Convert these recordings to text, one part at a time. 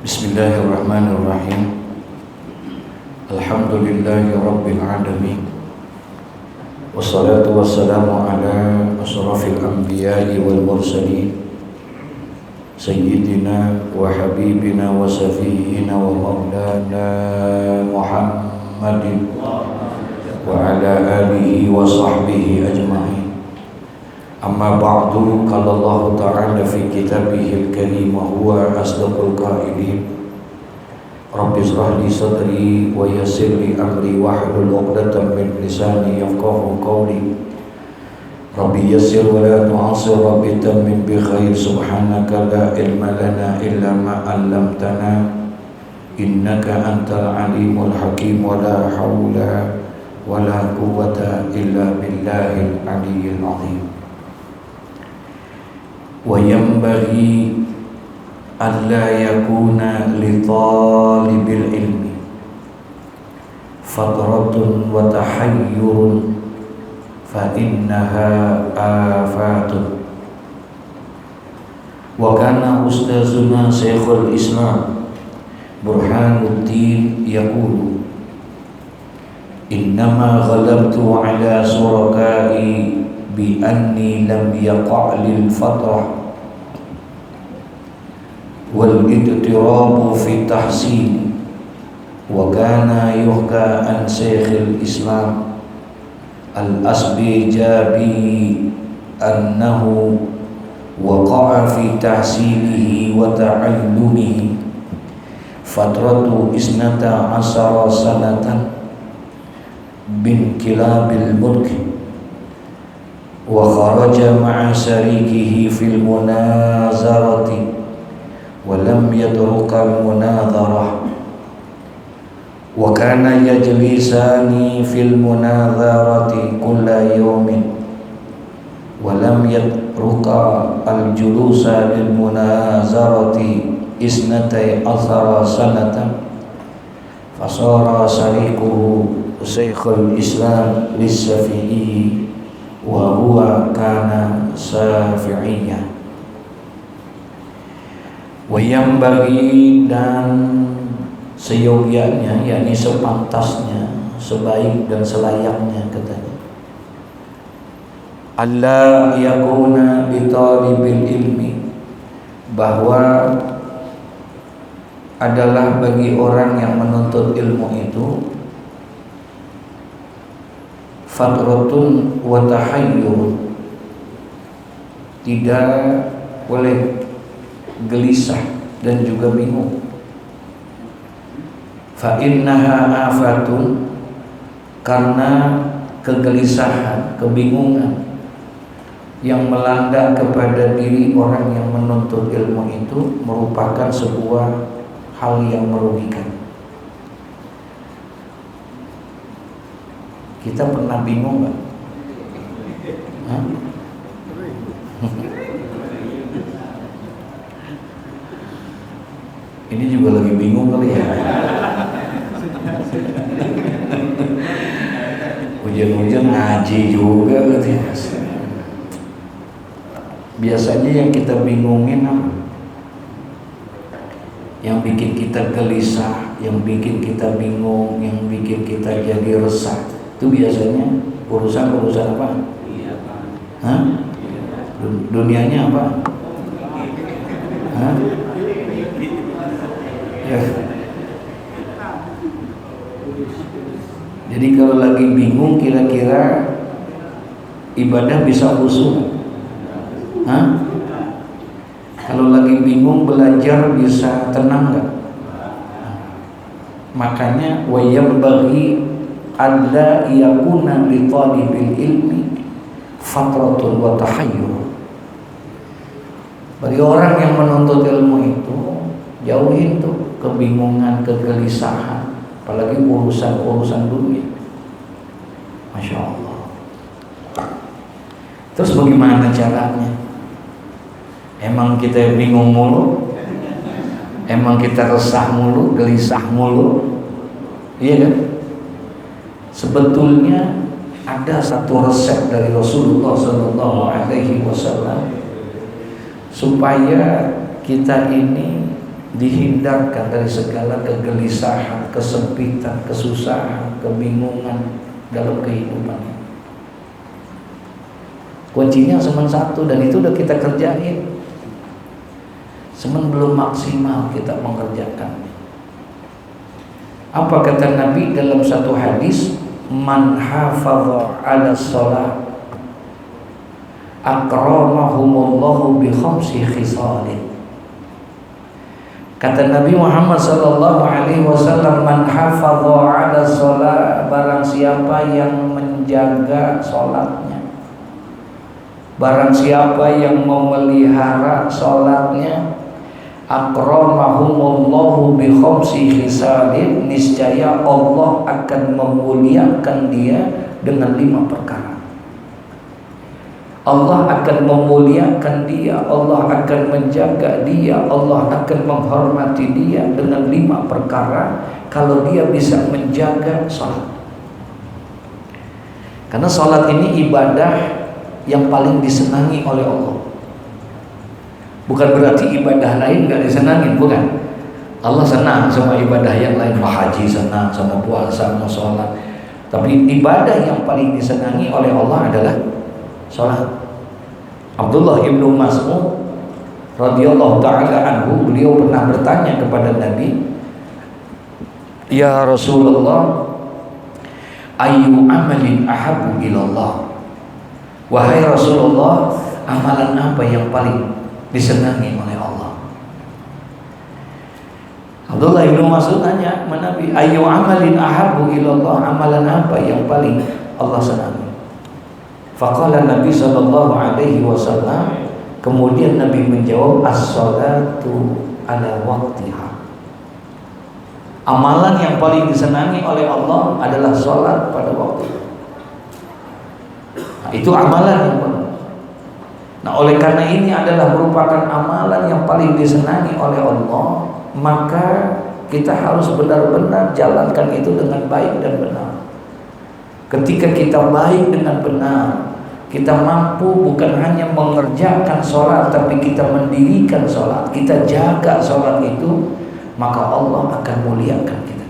Bismillahirrahmanirrahim. Alhamdulillahi rabbil alamin. Wassalatu wassalamu ala asyrafil anbiya'i wal mursalin Sayyidina wa habibina wa safiyina wa maulana Muhammadin wa ala alihi wa sahbihi ajma'in. Amma ba'du, qala Allah ta'ala fi kitabihil karim wa huwa asdaqul qailin. Rabbi shrah li sadri wa yassir li amri wahlul 'uqdatam min lisani yafqahu qawli. Rabbi yassir wa la tu'assir, Rabbi tammim bi khair. Subhanaka la ilma lana illa ma 'allamtana innaka antal alimul hakim. Wa la hawla wa la quwwata illa billahil aliyyil azim. Wa yanbaghi alla yakuna li talibil ilmi fatratun wa tahayyurun fa innaha afatun. Wa kana ustazuna Syekhul Islam Burhanuddin yaqulu innama ghalabtu ala surakai bi anni lam yaqa' lil fatrah wal ittirabu fi tahsin. Wa kana yuhka an Syekhul Islam al-Asbijabi annahu waqa'a fi tahsilihi wa ta'allumihi fatratu isnata asara sanatan bin kilabil mulki wa kharaja ma'a syarikihi fil munazarati wa lam yadruka al-munazarah wa kana yajlisani fil munazarati kulla yawmin wa lam yadruka al-julusa lil munazarati isnatai athara sanatan fasara syarikuhu Syekhul Islam lis-Syafi'i wa huwa kana syafi'iyya. Wa yanbaghi, dan seyogyanya, yakni sepantasnya, sebaik dan selayaknya katanya, alla yakuna li talibil ilmi, bahwa adalah bagi orang yang menuntut ilmu itu fatratun wa tahayyur, tidak boleh gelisah dan juga bingung. Fa innaha afatun, karena kegelisahan, kebingungan yang melanda kepada diri orang yang menuntut ilmu itu merupakan sebuah hal yang merugikan. Kita pernah bingung nggak? Ini juga lagi bingung kali ya. Hujan-hujan ngaji juga katanya. Biasanya yang kita bingungin apa? Yang bikin kita gelisah, yang bikin kita bingung, yang bikin kita jadi resah, itu biasanya urusan apa? Hah? Dunianya apa? Hah? Ya. Jadi kalau lagi bingung, kira-kira ibadah bisa khusyuk? Hah? Kalau lagi bingung, belajar bisa tenang nggak? Makanya wa yanbaghi alla yakuna li talibil ilmi fatratun wa tahayyur. Bagi orang yang menuntut ilmu itu, jauhin tuh kebingungan, kegelisahan, apalagi urusan dunia. Masya Allah. Terus bagaimana caranya? Emang kita bingung mulu? Emang kita resah mulu, gelisah mulu? Iya kan? Sebetulnya ada satu resep dari Rasulullah SAW supaya kita ini dihindarkan dari segala kegelisahan, kesempitan, kesusahan, kebingungan dalam kehidupan. Kuncinya cuma satu, dan itu udah kita kerjain. Cuman belum maksimal kita mengerjakannya. Apa kata Nabi dalam satu hadis? Man hafadha 'ala shalah akramahumullahu bi khamsi khisalin. Kata Nabi Muhammad sallallahu alaihi wasallam, man hafadha 'ala shalah, barang siapa yang menjaga salatnya, barang siapa yang memelihara salatnya, akramahumullahu bi khamsi khisalin, niscaya Allah akan memuliakan dia dengan 5 perkara. Allah akan memuliakan dia, Allah akan menjaga dia, Allah akan menghormati dia dengan 5 perkara kalau dia bisa menjaga salat. Karena salat ini ibadah yang paling disenangi oleh Allah. Bukan berarti ibadah lain gak disenangi, bukan. Allah senang sama ibadah yang lain, haji senang, sama puasa, sama sholat. Tapi ibadah yang paling disenangi oleh Allah adalah sholat. Abdullah ibnu Mas'ud radhiyallahu ta'ala anhu, beliau pernah bertanya kepada Nabi, ya Rasulullah, ayyu amalin ahabbu ilallah. Wahai Rasulullah, amalan apa yang paling disenangi oleh Allah? Abdullah ibnu Mas'ud tanya kepada Nabi, ayyu amalin ahabbu ilallah, amalan apa yang paling Allah senangi? Faqala Nabi sallallahu alaihi wasallam, kemudian Nabi menjawab, as-salatu ala waqtiha. Amalan yang paling disenangi oleh Allah adalah salat pada waktu. Nah, itu amalan yang paling. Nah, oleh karena ini adalah merupakan amalan yang paling disenangi oleh Allah, maka kita harus benar-benar jalankan itu dengan baik dan benar. Ketika kita baik dengan benar, kita mampu bukan hanya mengerjakan sholat, tapi kita mendirikan sholat, kita jaga sholat itu, maka Allah akan muliakan kita.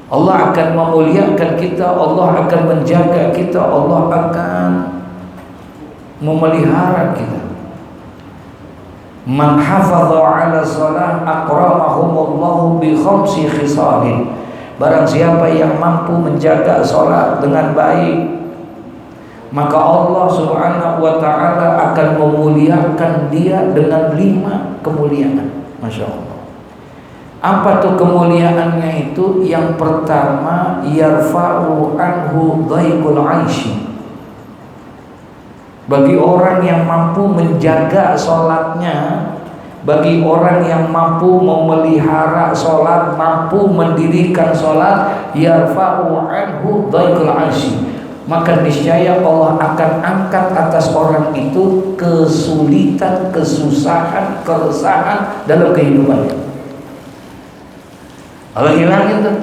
Allah akan memuliakan kita, Allah akan menjaga kita, Allah akan memelihara kita. Man hafadha 'ala shalah akramahumullahu bi khamsi khisalin. Barang siapa yang mampu menjaga salat dengan baik, maka Allah Subhanahu wa ta'ala akan memuliakan dia dengan 5 kemuliaan. Masya Allah. Apa tuh kemuliaannya itu? Yang pertama, yarfa'u anhu dhaikul 'aishi. Bagi orang yang mampu menjaga sholatnya, bagi orang yang mampu memelihara sholat, mampu mendirikan sholat, yarfa'u anhu dhaikul 'aishi, maka niscaya Allah akan angkat atas orang itu kesulitan, kesusahan, keresahan dalam kehidupannya. Allah hilangin tuh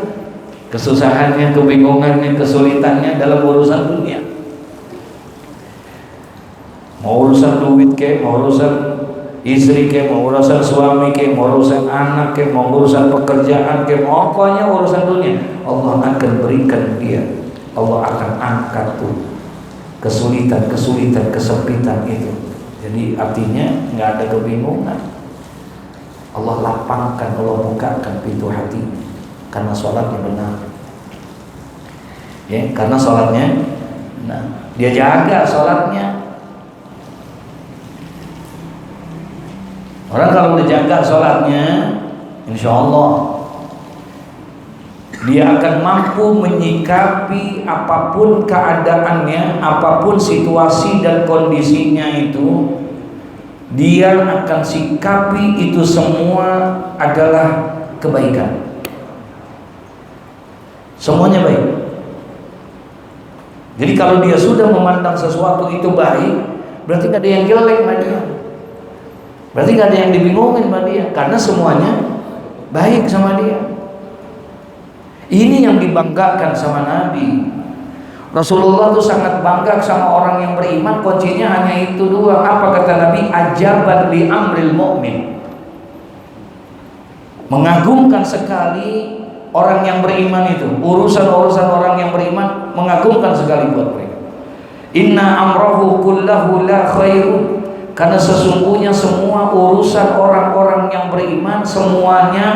kesusahannya, kebingungannya, kesulitannya dalam urusan dunia. Mau urusan duit ke, mau urusan istri ke, mau urusan suami ke, mau urusan anak ke, mau urusan pekerjaan ke, pokoknya urusan dunia, Allah akan berikan dia, Allah akan angkat tuh kesulitan, kesempitan itu. Jadi artinya nggak ada kebingungan. Allah lapangkan, Allah bukakan pintu hati karena sholatnya benar. Ya, karena sholatnya, nah dia jaga sholatnya. Orang kalau udah jaga sholatnya, insya Allah dia akan mampu menyikapi apapun keadaannya, apapun situasi dan kondisinya itu, dia akan sikapi itu semua adalah kebaikan. Semuanya baik. Jadi kalau dia sudah memandang sesuatu itu baik, berarti gak ada yang jelek sama dia, berarti gak ada yang dibingungin sama dia, karena semuanya baik sama dia. Ini yang dibanggakan sama Nabi. Rasulullah tuh sangat bangga sama orang yang beriman. Kuncinya hanya itu dua. Apa kata Nabi? Ajaban li amril mu'min. Mengagumkan sekali orang yang beriman itu. Urusan-urusan orang yang beriman mengagumkan sekali buat mereka. Inna amrahu kullahu la khairun. Karena sesungguhnya semua urusan orang-orang yang beriman semuanya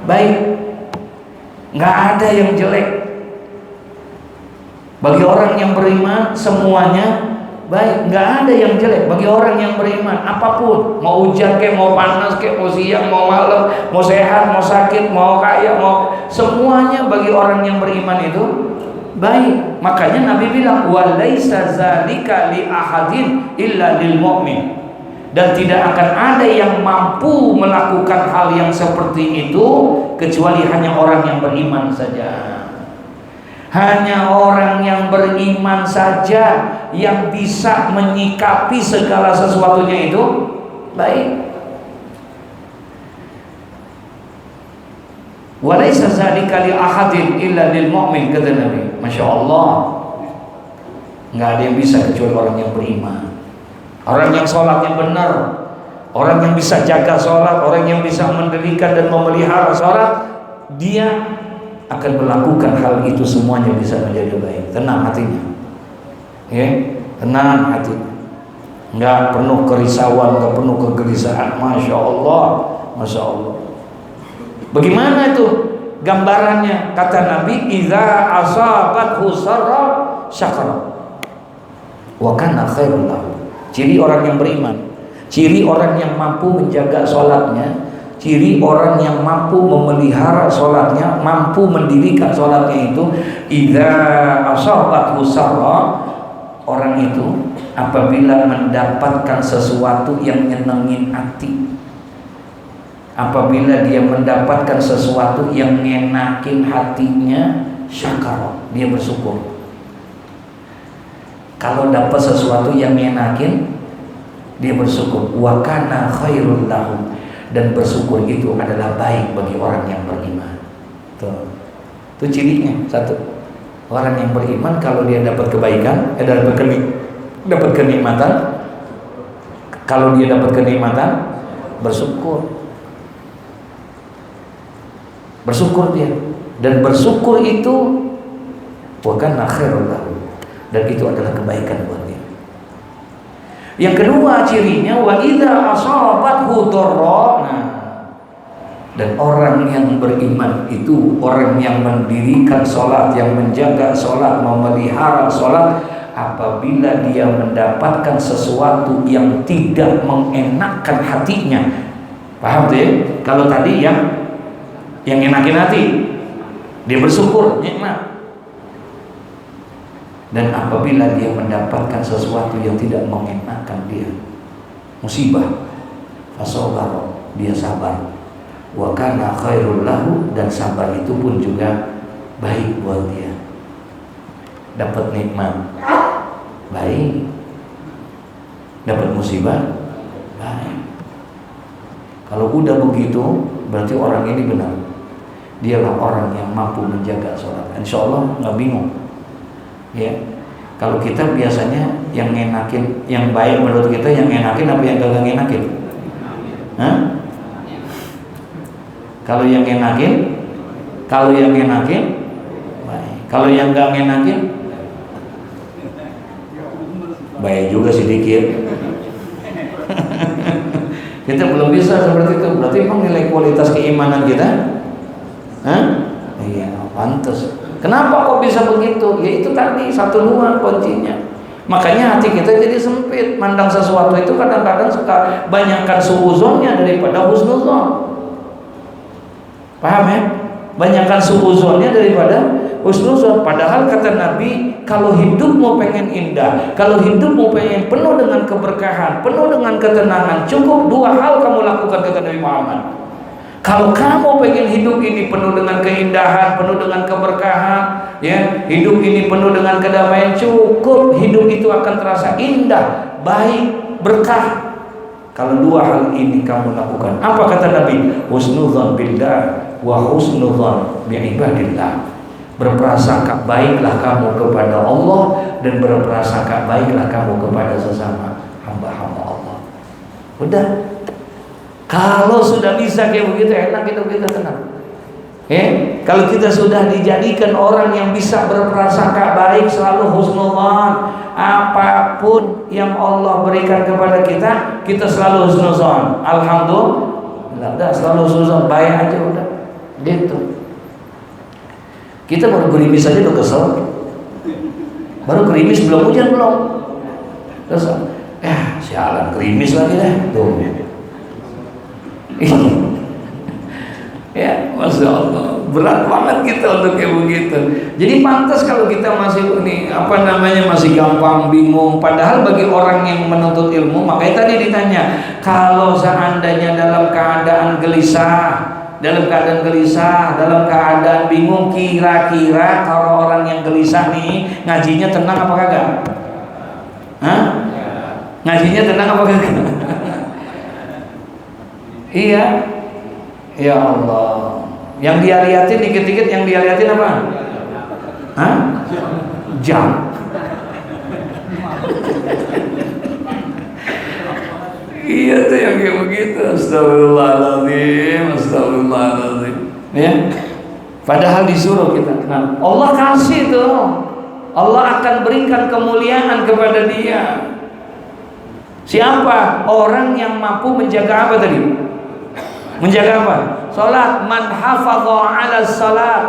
baik. Nggak ada yang jelek. Bagi orang yang beriman semuanya baik, nggak ada yang jelek bagi orang yang beriman. Apapun, mau hujan kayak, mau panas kayak, mau siang, mau malam, mau sehat, mau sakit, mau kaya, semuanya bagi orang yang beriman itu baik. Makanya Nabi bilang, walaisa zalika li ahadin illa lil mu'min. Dan tidak akan ada yang mampu melakukan hal yang seperti itu kecuali hanya orang yang beriman saja. Hanya orang yang beriman saja yang bisa menyikapi segala sesuatunya itu baik. Walaisa zalika li ahadin illa lil mu'min, kata Nabi. Masya Allah, nggak ada yang bisa kecuali orang yang beriman. Orang yang sholatnya benar, orang yang bisa jaga sholat, orang yang bisa mendirikan dan memelihara sholat, dia akan melakukan hal itu semuanya bisa menjadi baik. Tenang hatinya, ya, tenang hatinya, nggak penuh kerisauan, nggak penuh kegelisahan. Masya Allah, masya Allah. Bagaimana itu gambarannya? Kata Nabi, idza asabathu sarra syakara wa kana khairul lahu. Ciri orang yang beriman, ciri orang yang mampu menjaga sholatnya, ciri orang yang mampu memelihara sholatnya, mampu mendirikan sholatnya itu, idza asabathu sarra, orang itu apabila mendapatkan sesuatu yang nyenengin hati, apabila dia mendapatkan sesuatu yang ngenakin hatinya, syakara, dia bersyukur. Kalau dapat sesuatu yang ngenakin, dia bersyukur. Wa kana khairul lahu, dan bersyukur itu adalah baik bagi orang yang beriman. Tuh. Itu cirinya satu. Orang yang beriman kalau dia dapat kebaikan, dapat kenikmatan, kalau dia dapat kenikmatan, bersyukur. Bersyukur dia, dan bersyukur itu wa kana khairul lahu, dan itu adalah kebaikan buat dia. Yang kedua cirinya, wa idza asabathu dharra. Nah, dan orang yang beriman itu orang yang mendirikan sholat, yang menjaga sholat, memelihara sholat, apabila dia mendapatkan sesuatu yang tidak mengenakkan hatinya. Paham tuh ya? Kalau tadi yang enakin hati, dia bersyukur, nikmat. Dan apabila dia mendapatkan sesuatu yang tidak mengenakan dia, musibah, fasobara, dia sabar. Wa kana khairul lahu, dan sabar itu pun juga baik buat dia. Dapat nikmat, baik. Dapat musibah, baik. Kalau udah begitu, berarti orang ini benar. Dialah orang yang mampu menjaga sholat. Insya Allah nggak bingung. Ya, kalau kita biasanya yang ngenakin, yang baik menurut kita yang ngenakin apa yang gak ngenakin? Hah? Kalau yang ngenakin, baik. Kalau yang gak ngenakin, baik juga sedikit. Kita belum bisa seperti itu. Berarti memang nilai kualitas keimanan kita, iya, pantas. Kenapa kok bisa begitu? Ya itu tadi, satu dua kuncinya. Makanya hati kita jadi sempit. Mandang sesuatu itu kadang-kadang suka banyakkan suuzonnya daripada husnuzon. Paham ya? Banyakkan suuzonnya daripada husnuzon. Padahal kata Nabi, kalau hidupmu pengen indah, kalau hidupmu pengen penuh dengan keberkahan, penuh dengan ketenangan, cukup dua hal kamu lakukan, kata Nabi Muhammad. Kalau kamu pengen hidup ini penuh dengan keindahan, penuh dengan keberkahan, ya, hidup ini penuh dengan kedamaian, cukup hidup itu akan terasa indah, baik, berkah. Kalau dua hal ini kamu lakukan, apa kata Nabi? Husnudzon billah wa husnudzon bi ibadillah. Berprasangka baiklah kamu kepada Allah, dan berprasangka baiklah kamu kepada sesama hamba-hamba Allah. Udah. Kalau sudah bisa kayak begitu, enak hidup kita, tenang. Kalau kita sudah dijadikan orang yang bisa berprasangka baik, selalu husnuzan, apapun yang Allah berikan kepada kita, kita selalu husnuzan. Alhamdulillah, udah selalu husnuzan, baik aja udah. Gitu. Kita baru gerimis aja udah kesel. Baru gerimis belum hujan belum. Terus sialan gerimis lagi deh. Tuh. Ya, Masya Allah, berat banget kita untuk kayak begitu. Jadi pantas kalau kita masih masih gampang bingung. Padahal bagi orang yang menuntut ilmu, makanya tadi ditanya, kalau seandainya dalam keadaan gelisah, dalam keadaan bingung, kira-kira kalau orang yang gelisah nih ngajinya tenang apa kagak? Hah? Ngajinya tenang apa kagak? Iya. Ya Allah, yang dia liatin dikit-dikit, yang dia liatin apa? Hah? Jam. Iya tuh yang kayak begitu. Astagfirullahaladzim. Ya. Padahal disuruh kita. Nah, Allah kasih tuh. Allah akan berikan kemuliaan kepada dia. Siapa? Orang yang mampu menjaga apa tadi? Menjaga apa? Salat. Man hafadha 'ala salat.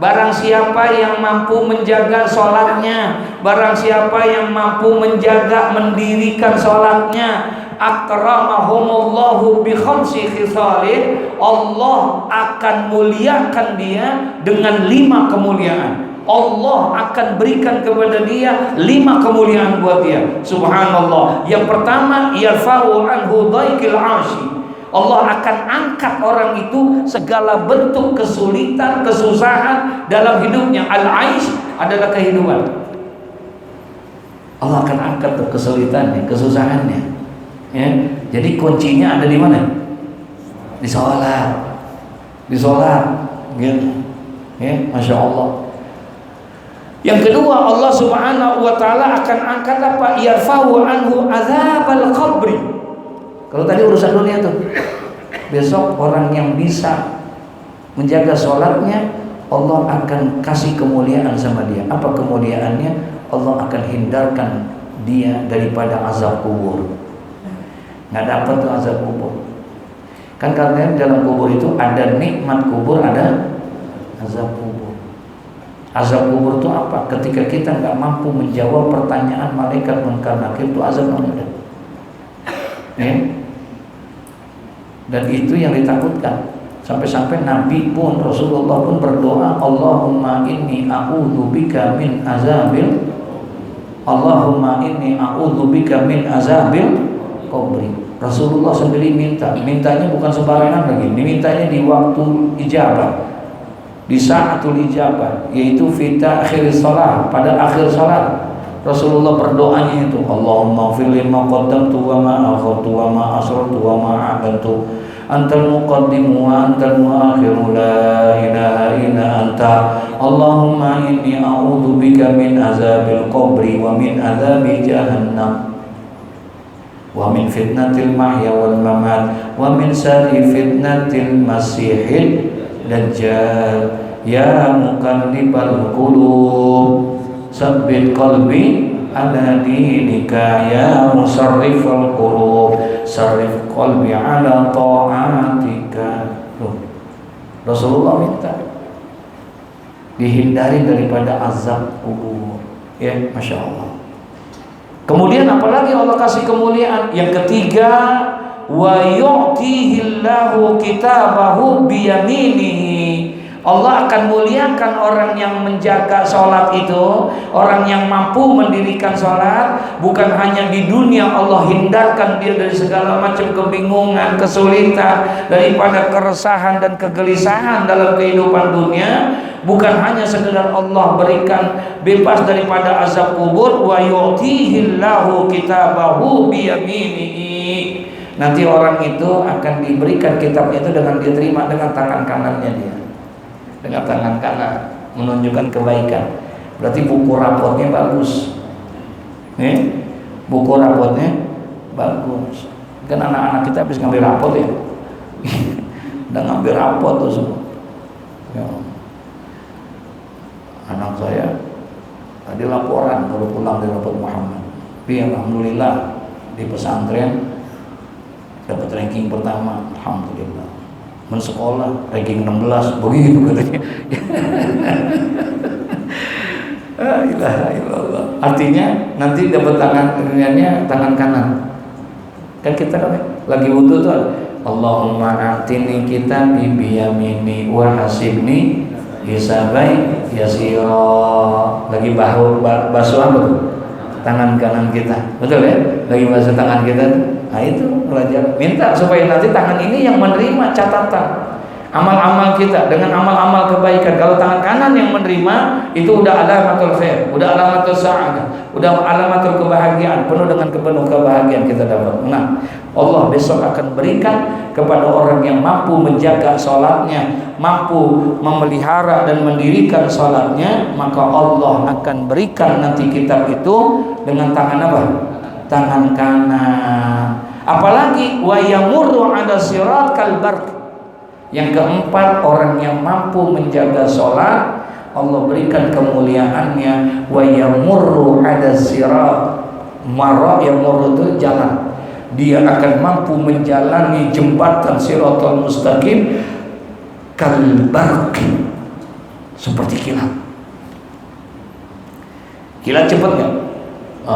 Barang siapa yang mampu menjaga salatnya, barang siapa yang mampu menjaga mendirikan salatnya, akramahumullahu bi khamsi khisalin, Allah akan muliakan dia dengan 5 kemuliaan. Allah akan berikan kepada dia 5 kemuliaan buat dia. Subhanallah. Yang pertama, yarfa'u anhu dhaikil 'asyi. Allah akan angkat orang itu segala bentuk kesulitan, kesusahan dalam hidupnya. Al-aish adalah kehidupan. Allah akan angkat tuh kesulitannya, kesusahannya. Ya. Jadi kuncinya ada di mana? Di sholat. Di sholat. Gitu. Ya, Masya Allah. Yang kedua, Allah Subhanahu wa Ta'ala akan angkat apa? Yarfa'u anhu adzabal qabri. Kalau tadi urusan dunia tuh, besok orang yang bisa menjaga sholatnya, Allah akan kasih kemuliaan sama dia. Apa kemuliaannya? Allah akan hindarkan dia daripada azab kubur. Nggak dapat tuh azab kubur. Kan karena dalam kubur itu ada nikmat kubur, ada azab kubur. Azab kubur itu apa? Ketika kita nggak mampu menjawab pertanyaan malaikat munkar nakir, itu azab namanya. Ya. Dan itu yang ditakutkan. Sampai-sampai Nabi pun, Rasulullah pun berdoa, Allahumma inni a'udzubika min azabil, Allahumma inni a'udzubika min azabil qabri. Rasulullah sendiri mintanya bukan sembarangan lagi, dimintanya di waktu ijabah, di saatul ijabah, yaitu fi akhir salat, pada akhir salat. Rasulullah berdoanya itu, Allahumma fir lima qaddamtu wa ma akhartu wa ma asrartu wa ma a'lantu, antal muqaddimu wa antal muakhiru, la ilaha illa anta, Allahumma inni a'udzu bika min azabil qabri wa min azabi jahannam wa min fitnatil mahya wal mamat wa min syarri fitnatil masihid dajjal, ya muqallibal qulub sabbit qalbi ala dinika, ya musarrifal qulub sarrif qalbi ala ta'atika. Rasulullah minta dihindari daripada azab kubur. Ya, Masya Allah. Kemudian apalagi Allah kasih kemuliaan? Yang ketiga, wa yu'tihillahu kitabahu biyaminihi. Allah akan muliakan orang yang menjaga sholat itu, orang yang mampu mendirikan sholat. Bukan hanya di dunia, Allah hindarkan dia dari segala macam kebingungan, kesulitan, daripada keresahan dan kegelisahan dalam kehidupan dunia. Bukan hanya sekedar Allah berikan bebas daripada azab kubur, wa yu'tihillahu kitabahu biyaminihi. Nanti orang itu akan diberikan kitabnya itu dengan diterima dengan tangan kanannya dia. Dengan tangan kanan menunjukkan kebaikan. Berarti buku rapotnya bagus. Buku rapotnya bagus. Kan anak-anak kita habis ngambil rapot ya. Udah ngambil rapot tuh semua. Ya. Anak saya tadi laporan baru pulang dari rapot Muhammad. Tapi alhamdulillah di pesantren dapat ranking pertama, alhamdulillah. Mensekolah ranking 16, begitu katanya. La ilaha illallah. Artinya nanti dapat tangan kanan. Kan kita kan lagi wudu tuh, Allahumma atini kitabi biyamini wa hasibni hisabai yasira. Lagi basuh apa tuh? Tangan kanan kita. Betul ya? Lagi basuh tangan kita. Nah itu belajar. Minta supaya nanti tangan ini yang menerima catatan amal-amal kita dengan amal-amal kebaikan. Kalau tangan kanan yang menerima, itu udah alamatul khair, udah alamatul sa'adah, udah alamatul kebahagiaan, penuh dengan kebahagiaan kita dapat. Nah, Allah besok akan berikan kepada orang yang mampu menjaga sholatnya, mampu memelihara dan mendirikan sholatnya, maka Allah akan berikan nanti kitab itu dengan tangan apa? Tangan kanan. Apalagi wa yamurru 'ala sirat kal barq. Yang keempat, orang yang mampu menjaga sholat, Allah berikan kemuliaannya. Wa yamurru 'ala sirat. Marra yamurru itu jalan. Dia akan mampu menjalani jembatan Siratal Mustaqim kal barq, seperti kilat. Kilat cepat nggak?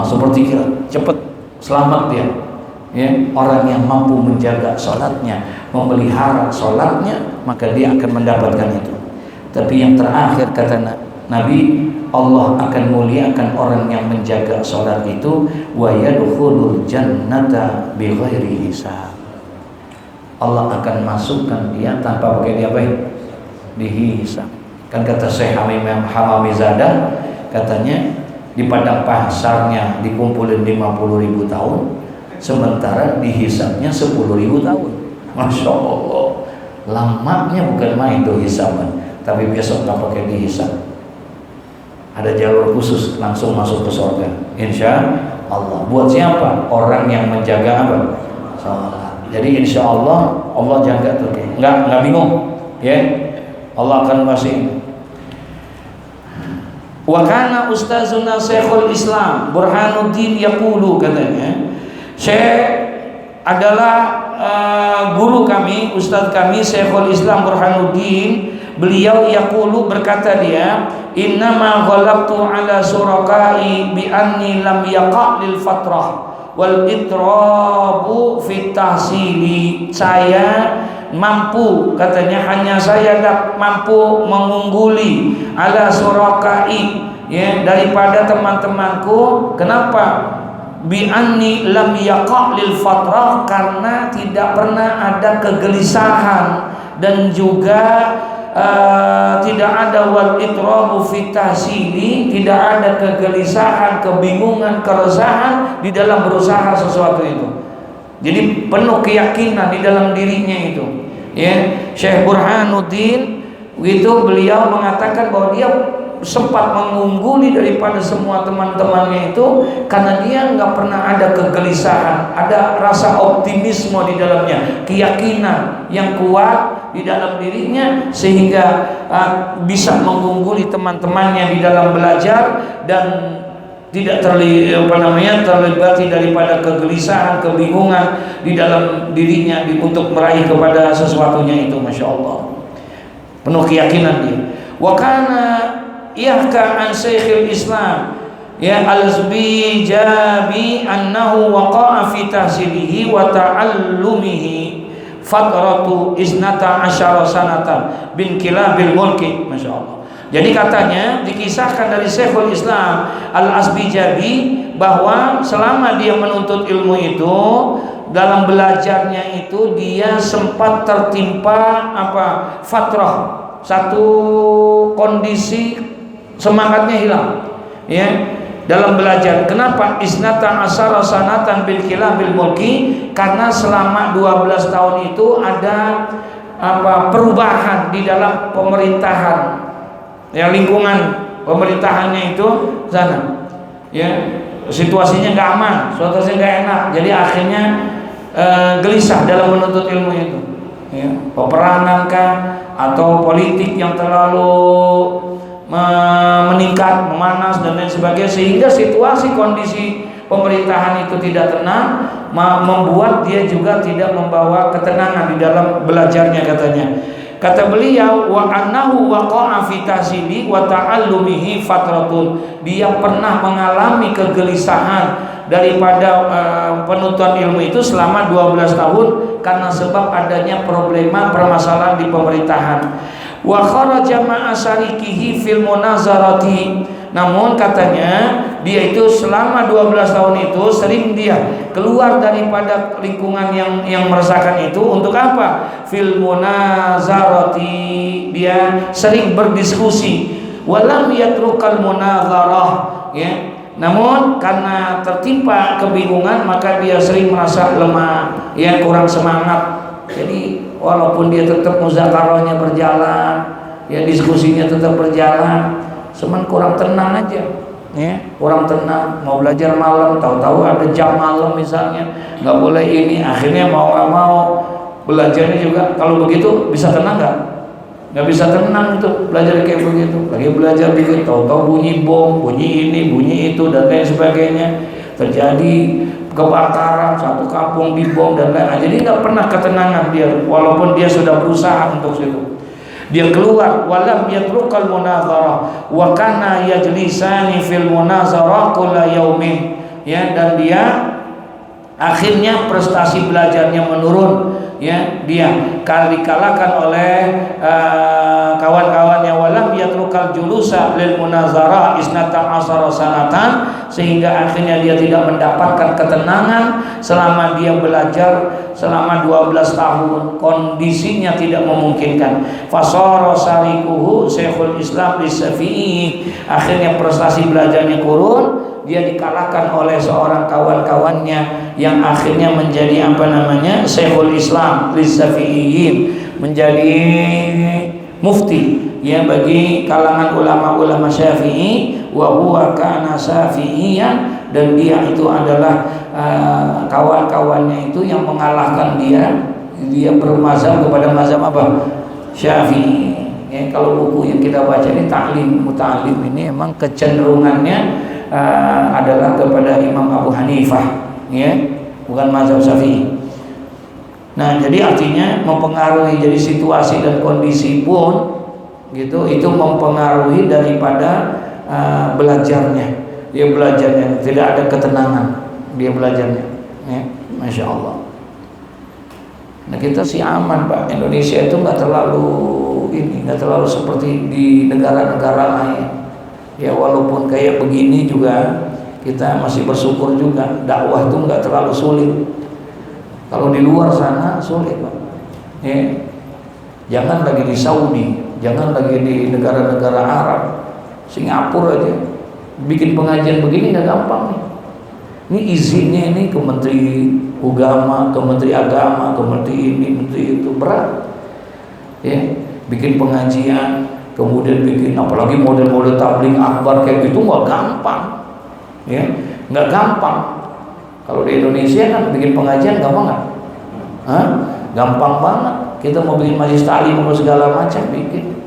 Seperti kilat, cepat, selamat dia. Ya, orang yang mampu menjaga sholatnya, memelihara sholatnya, maka dia akan mendapatkan itu. Tapi yang terakhir kata Nabi, Allah akan muliakan orang yang menjaga sholat itu, wa yadkhulul jannata bighairi hisab. Allah akan masukkan dia tanpa pakai diapain? Dihisab. Kan kata Syekh Hamamizadah, katanya di padang pasarnya dikumpulin 50.000 tahun, sementara dihisabnya 10.000 tahun. Masya Allah, lamanya bukan main tuh hisaban. Tapi besok nggak pakai dihisab, ada jalur khusus langsung masuk ke surga, insya Allah. Buat siapa? Orang yang menjaga apa? Salat. Jadi insya Allah Allah jaga tuh, nggak bingung, ya. Allah akan masih. Wa kana ustazuna Syekhul Islam Burhanuddin yaqulu, katanya Syekh adalah guru kami, ustaz kami Syekhul Islam Burhanuddin. Beliau yaqulu, berkata dia, innama ghalabtu ala surakai bi anni lam yaqa lil fatrah wal itrabu fit tahsili. Saya mampu, katanya, hanya saya mampu mengungguli ala surakai, ya, daripada teman-temanku. Kenapa? Bi anni lam yaqa lil fatrah, karena tidak pernah ada kegelisahan dan juga tidak ada wal itrabu fit tahsili, tidak ada kegelisahan, kebingungan, keresahan di dalam berusaha sesuatu itu. Jadi penuh keyakinan di dalam dirinya itu. Ya, Syekh Burhanuddin itu beliau mengatakan bahwa dia sempat mengungguli daripada semua teman-temannya itu karena dia nggak pernah ada kegelisahan, ada rasa optimisme di dalamnya, keyakinan yang kuat di dalam dirinya, sehingga bisa mengungguli teman-temannya di dalam belajar dan tidak terlibati daripada kegelisahan, kebingungan di dalam dirinya untuk meraih kepada sesuatunya itu. Masya Allah, penuh keyakinan dia. Wa kana yahka an Syekhul Islam, ya, al-Azbijabi annahu waqa'a fi tahsilihi wa ta'allumihi fatratu isnata asyara sanatan bin kilabil mulki. Masya Allah. Jadi katanya dikisahkan dari Syekhul Islam Al-Azbijabi bahwa selama dia menuntut ilmu itu, dalam belajarnya itu dia sempat tertimpa fatrah, satu kondisi semangatnya hilang, ya, dalam belajar. Kenapa? Isnata asyara sanatan bil kilabil mulki, karena selama 12 tahun itu ada perubahan di dalam pemerintahan, ya, lingkungan pemerintahannya itu sana, ya, situasinya nggak aman, situasinya nggak enak. Jadi akhirnya gelisah dalam menuntut ilmu itu, ya, peperangan kah atau politik yang terlalu meningkat, memanas dan lain sebagainya, sehingga situasi kondisi pemerintahan itu tidak tenang, membuat dia juga tidak membawa ketenangan di dalam belajarnya katanya. Kata beliau, wa annahu waqa'a fi tahsili wa ta'allumihi fatratun. Dia pernah mengalami kegelisahan daripada penuntut ilmu itu selama 12 tahun karena sebab adanya problema permasalahan di pemerintahan. Wa kharaja ma'a syarikihi fil munazarati. Namun katanya dia itu selama 12 tahun itu sering dia keluar daripada lingkungan yang meresahkan itu untuk apa? Fil munazarati, dia sering berdiskusi. Walam yatrukal munazarah, ya. Namun karena tertimpa kebingungan maka dia sering merasa lemah, ya, kurang semangat. Jadi walaupun dia tetap muzakarahnya berjalan, ya, diskusinya tetap berjalan, cuman kurang tenang aja, ya, kurang tenang. Mau belajar malam, tahu-tahu ada jam malam misalnya, nggak boleh ini. Akhirnya mau nggak mau belajarnya juga kalau begitu bisa tenang nggak? Nggak bisa tenang itu belajar kayak begitu. Lagi belajar dikit, tahu-tahu bunyi bom, bunyi ini, bunyi itu dan lain sebagainya. Terjadi kebakaran, satu kampung dibom dan lain. Jadi nggak pernah ketenangan dia, walaupun dia sudah berusaha untuk situ. Dia keluar, walam yatrukal munazarah wa kana yajlisani fil munazarah kulla yaumin, ya, dan dia akhirnya prestasi belajarnya menurun, ya, dia dikalahkan oleh kawan-kawannya. Walam yatrukal julusa lil munazarah isnata asara sanatan, sehingga akhirnya dia tidak mendapatkan ketenangan selama dia belajar selama 12 tahun. Kondisinya tidak memungkinkan. Fasara sarikuhu Syekhul Islam Lis-Syafi'i, akhirnya prestasi belajarnya kurun. Dia dikalahkan oleh seorang kawan-kawannya yang akhirnya menjadi Syekhul Islam Lis-Syafi'iyin, menjadi mufti, ya, bagi kalangan ulama-ulama Syafi'i. Wa huwa kana Syafi'iyan, dan dia itu adalah kawan-kawannya itu yang mengalahkan dia bermazhab kepada mazhab apa? Syafi'i. Ya, kalau buku yang kita baca ini Ta'lim Muta'allim ini emang kecenderungannya adalah kepada Imam Abu Hanifah, ya, bukan mazhab Syafi'i. Nah, jadi artinya mempengaruhi, jadi situasi dan kondisi pun gitu itu mempengaruhi daripada belajarnya. Dia belajarnya tidak ada ketenangan, dia belajarnya, ya, Masya Allah. Nah, kita sih aman, Pak. Indonesia itu nggak terlalu seperti di negara-negara lain. Ya, walaupun kayak begini juga kita masih bersyukur juga. Dakwah itu nggak terlalu sulit. Kalau di luar sana sulit, Pak. Ya. Jangan lagi di Saudi, jangan lagi di negara-negara Arab, Singapura aja bikin pengajian begini nggak gampang nih. Ini izinnya ini ke Menteri Agama, ke Menteri Agama, ke Menteri ini, Menteri itu, berat. Ya, bikin pengajian, kemudian bikin apalagi model-model tabligh akbar kayak gitu nggak gampang, ya, nggak gampang. Kalau di Indonesia kan bikin pengajian gampang nggak? Gampang banget. Kita mau bikin majelis taklim mau segala macam bikin.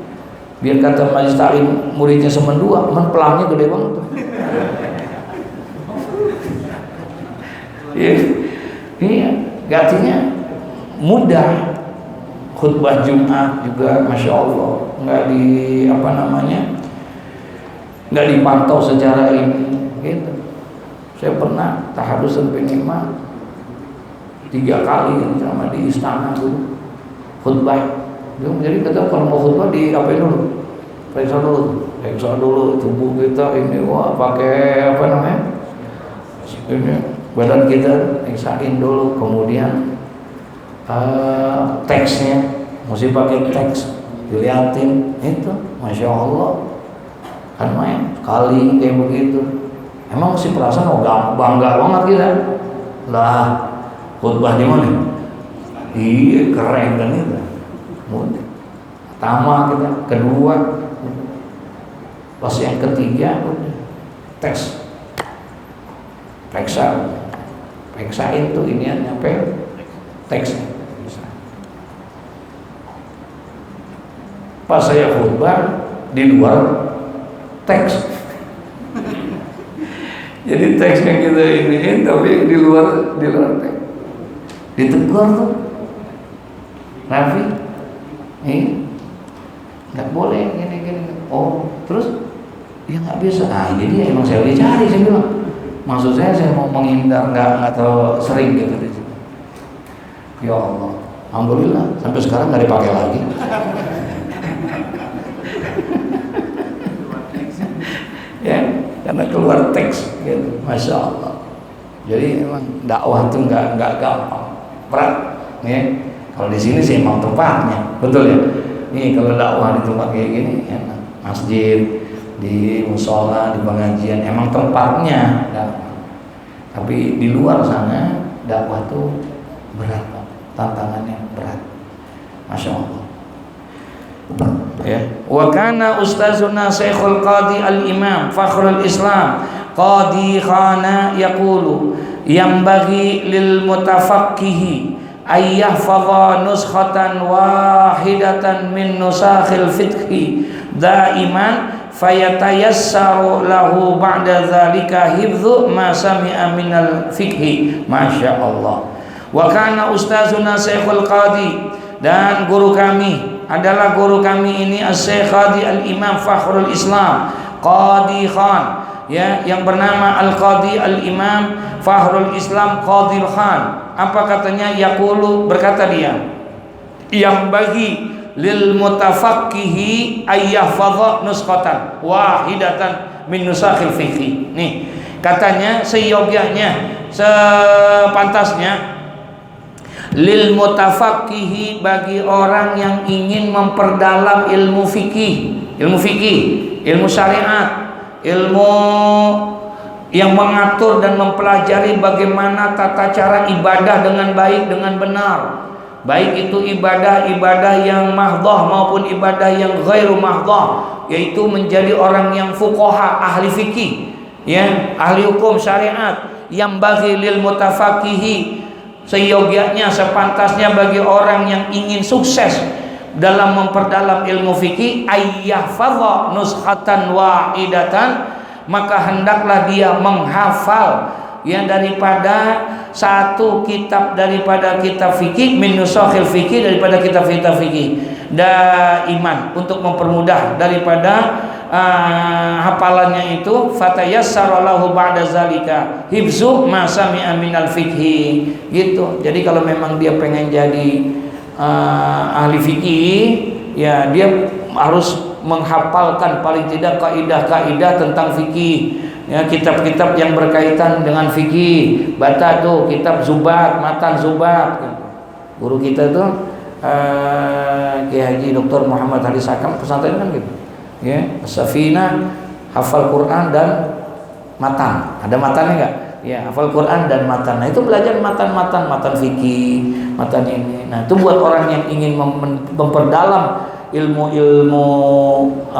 Biar kata majelis taklim muridnya semendua, pelangnya gede banget tuh. Iya, artinya mudah. Khutbah Jumat juga Masya Allah nggak dipantau secara ini gitu. Saya pernah tahadus sampai 3 kali sama di istana dulu khutbah. Jadi kita kalau mau khutbah periksa dulu tubuh kita ini, wah, pakai ini badan kita periksain dulu, kemudian teksnya mesti pakai teks dilihatin itu, Masya Allah kan main kali kayak begitu. Emang mesti perasaan bangga banget kita lah khutbah di mana? Iya, keren kan itu. Pertama kita, kedua, pas yang ketiga teks periksain tuh ini nyampe teksnya. Pas saya khutbah di luar teks. Jadi teksnya kita ini tapi di luar teks. Ditegur tuh. Rafi, nggak boleh gini. Oh, terus ya nggak bisa. Jadi emang saya udah cari, saya bilang. Maksud saya mau menghindar, nggak tahu sering gitu di sini. Ya Allah, alhamdulillah sampai sekarang nggak dipakai lagi. Ya, karena keluar teks, gitu. Masya Allah. Jadi emang dakwah tuh nggak gampang, berat. Ya, kalau di sini sih emang tempatnya, betul ya. Nih kalau dakwah di tempat kayak gini, ya, masjid, di musola, di pengajian, emang tempatnya dakwah. Tapi di luar sana dakwah tuh berat, tantangannya berat. Masya Allah. Ya. Wa kana ustazuna Syekhul Qadi al-Imam Fakhrul Islam Qadi Khana yaqulu yambaghi lil mutafaqqihi ay yahfadha nuskhatan wahidatan min nusakhil fiqhi daiman fayatayassaru lahu ba'da dzalika hifdzu ma sami'a minal fiqhi. Masya Allah. Wa kana ustazuna Syekhul Qadi, dan guru kami adalah guru kami ini Asy-Syaikh Qadi Al-Imam Fakhrul Islam Qadi Khan, ya, yang bernama Al-Qadi Al-Imam Fakhrul Islam Qadi Khan. Apa katanya? Yaqulu, berkata dia, yang bagi lil mutafaqqihi ayyahfadha nuskhatan wahidatan min nusakhil fiqhi. Nih, katanya seyogyanya, sepantasnya lil mutafaqqihi, bagi orang yang ingin memperdalam ilmu fikih, ilmu syariat, ilmu yang mengatur dan mempelajari bagaimana tata cara ibadah dengan baik, dengan benar, baik itu ibadah yang mahdhah maupun ibadah yang ghairu mahdhah, yaitu menjadi orang yang fuqaha, ahli fikih, ya, ahli hukum syariat. Yang bagi lil mutafaqqihi, seyogyanya, sepantasnya bagi orang yang ingin sukses dalam memperdalam ilmu fikih, ayyahfadha nuskhatan wahidatan, maka hendaklah dia menghafal yang daripada satu kitab daripada kitab fikih, min nusakhil fikih, daripada kitab fikih daiman, untuk mempermudah daripada hafalannya itu. Fatayassara lahu ba'da zalika hifzu ma sami'a minal fikhi, gitu. Jadi kalau memang dia pengen jadi ahli fikih, ya dia harus menghafalkan paling tidak kaidah-kaidah tentang fikih, ya, kitab-kitab yang berkaitan dengan fikih. Baca tuh kitab Zubat, Matan Zubat. Guru kita tuh Kiai Haji Dr. Muhammad Hadi Sakam, pesantren kan gitu. Ya, Safina, hafal Quran dan matan. Ada matannya enggak? Ya, hafal Quran dan matan. Nah, itu belajar matan fikih, matan ini. Nah, itu buat orang yang ingin memperdalam ilmu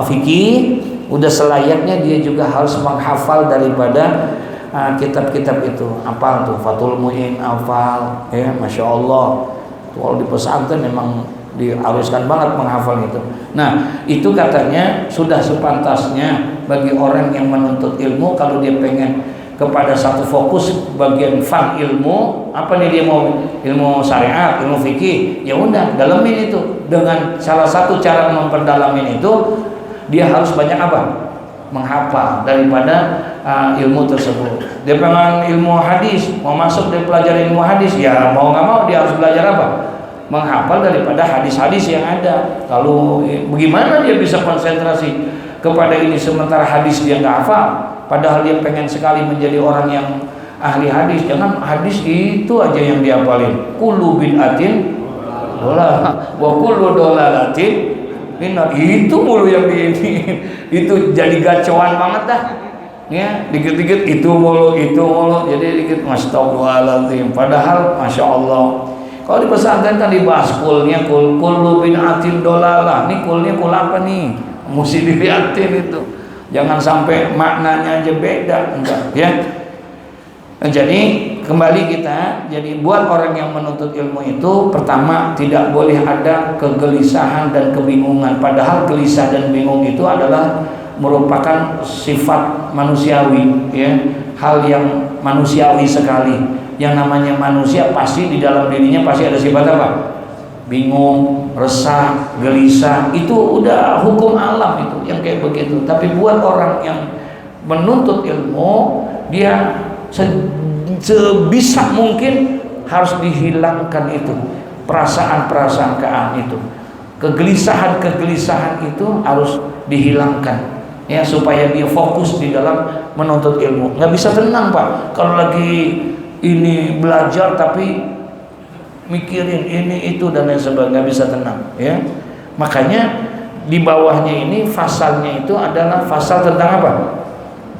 fikih, udah selayaknya dia juga harus menghafal daripada kitab-kitab itu. Hafal tuh Fathul Muin, hafal, ya, Masya Allah. Kalau di pesantren memang diharuskan banget menghafal itu. Nah, itu katanya sudah sepantasnya bagi orang yang menuntut ilmu, kalau dia pengen kepada satu fokus bagian fan ilmu, apa nih dia mau, ilmu syariat, ilmu fikih, ya udah dalamin itu. Dengan salah satu cara memperdalamin itu, dia harus banyak apa? Menghafal daripada ilmu tersebut. Dia pengen ilmu hadis, mau masuk dia pelajari ilmu hadis, ya mau nggak mau dia harus belajar apa? Menghafal daripada hadis-hadis yang ada. Kalau bagaimana dia bisa konsentrasi kepada ini sementara hadis dia nggak hafal, padahal dia pengen sekali menjadi orang yang ahli hadis. Jangan hadis itu aja yang dihafalin. Kullu bid'atin dolalah wa kullu dolalatin finnar. Itu mulu yang ini. Itu jadi gacoan banget dah. Ya, dikit-dikit itu mulu. Jadi dikit astagfirullahaladzim. Padahal Masya Allah, kalau di pesantren kan dibahas kulnya, kullu bid'atin dolalah. Nih kulnya kul apa nih? Mesti dilihatin itu. Jangan sampai maknanya aja beda, enggak, ya. Jadi kembali kita, jadi buat orang yang menuntut ilmu itu pertama tidak boleh ada kegelisahan dan kebingungan. Padahal gelisah dan bingung itu adalah merupakan sifat manusiawi, ya, hal yang manusiawi sekali. Yang namanya manusia pasti di dalam dirinya pasti ada sifat apa? Bingung, resah, gelisah. Itu udah hukum alam itu yang kayak begitu. Tapi buat orang yang menuntut ilmu, dia sebisa mungkin harus dihilangkan itu perasaan-perasaan itu, kegelisahan itu harus dihilangkan, ya, supaya dia fokus di dalam menuntut ilmu. Nggak bisa tenang Pak kalau lagi ini belajar tapi mikirin ini itu dan lain sebagainya, nggak bisa tenang, ya. Makanya di bawahnya ini fasalnya itu adalah fasal tentang apa?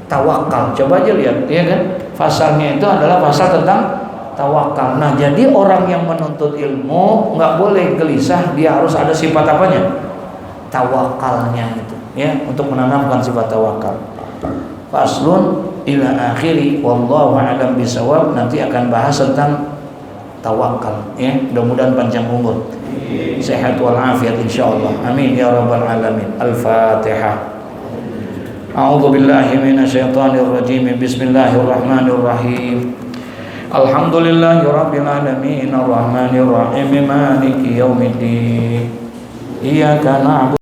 Tawakal. Coba aja lihat, ya kan? Fasalnya itu adalah fasal tentang tawakal. Nah, jadi orang yang menuntut ilmu nggak boleh gelisah, dia harus ada sifat apanya? Tawakalnya itu, ya, untuk menanamkan sifat tawakal. Faslun ila akhiri wallahu a'lam bisawab. Nanti akan bahas tentang tawakal, ya. Mudah-mudahan panjang umur, sehat walafiat insyaallah. Amin ya rabbal alamin. Al-Fatihah. A'udzu billahi minasyaitonir rajim. Bismillahirrahmanirrahim. Alhamdulillahirabbil alamin arrahmanir rahim maliki yaumiddin. Iyyaka na'budu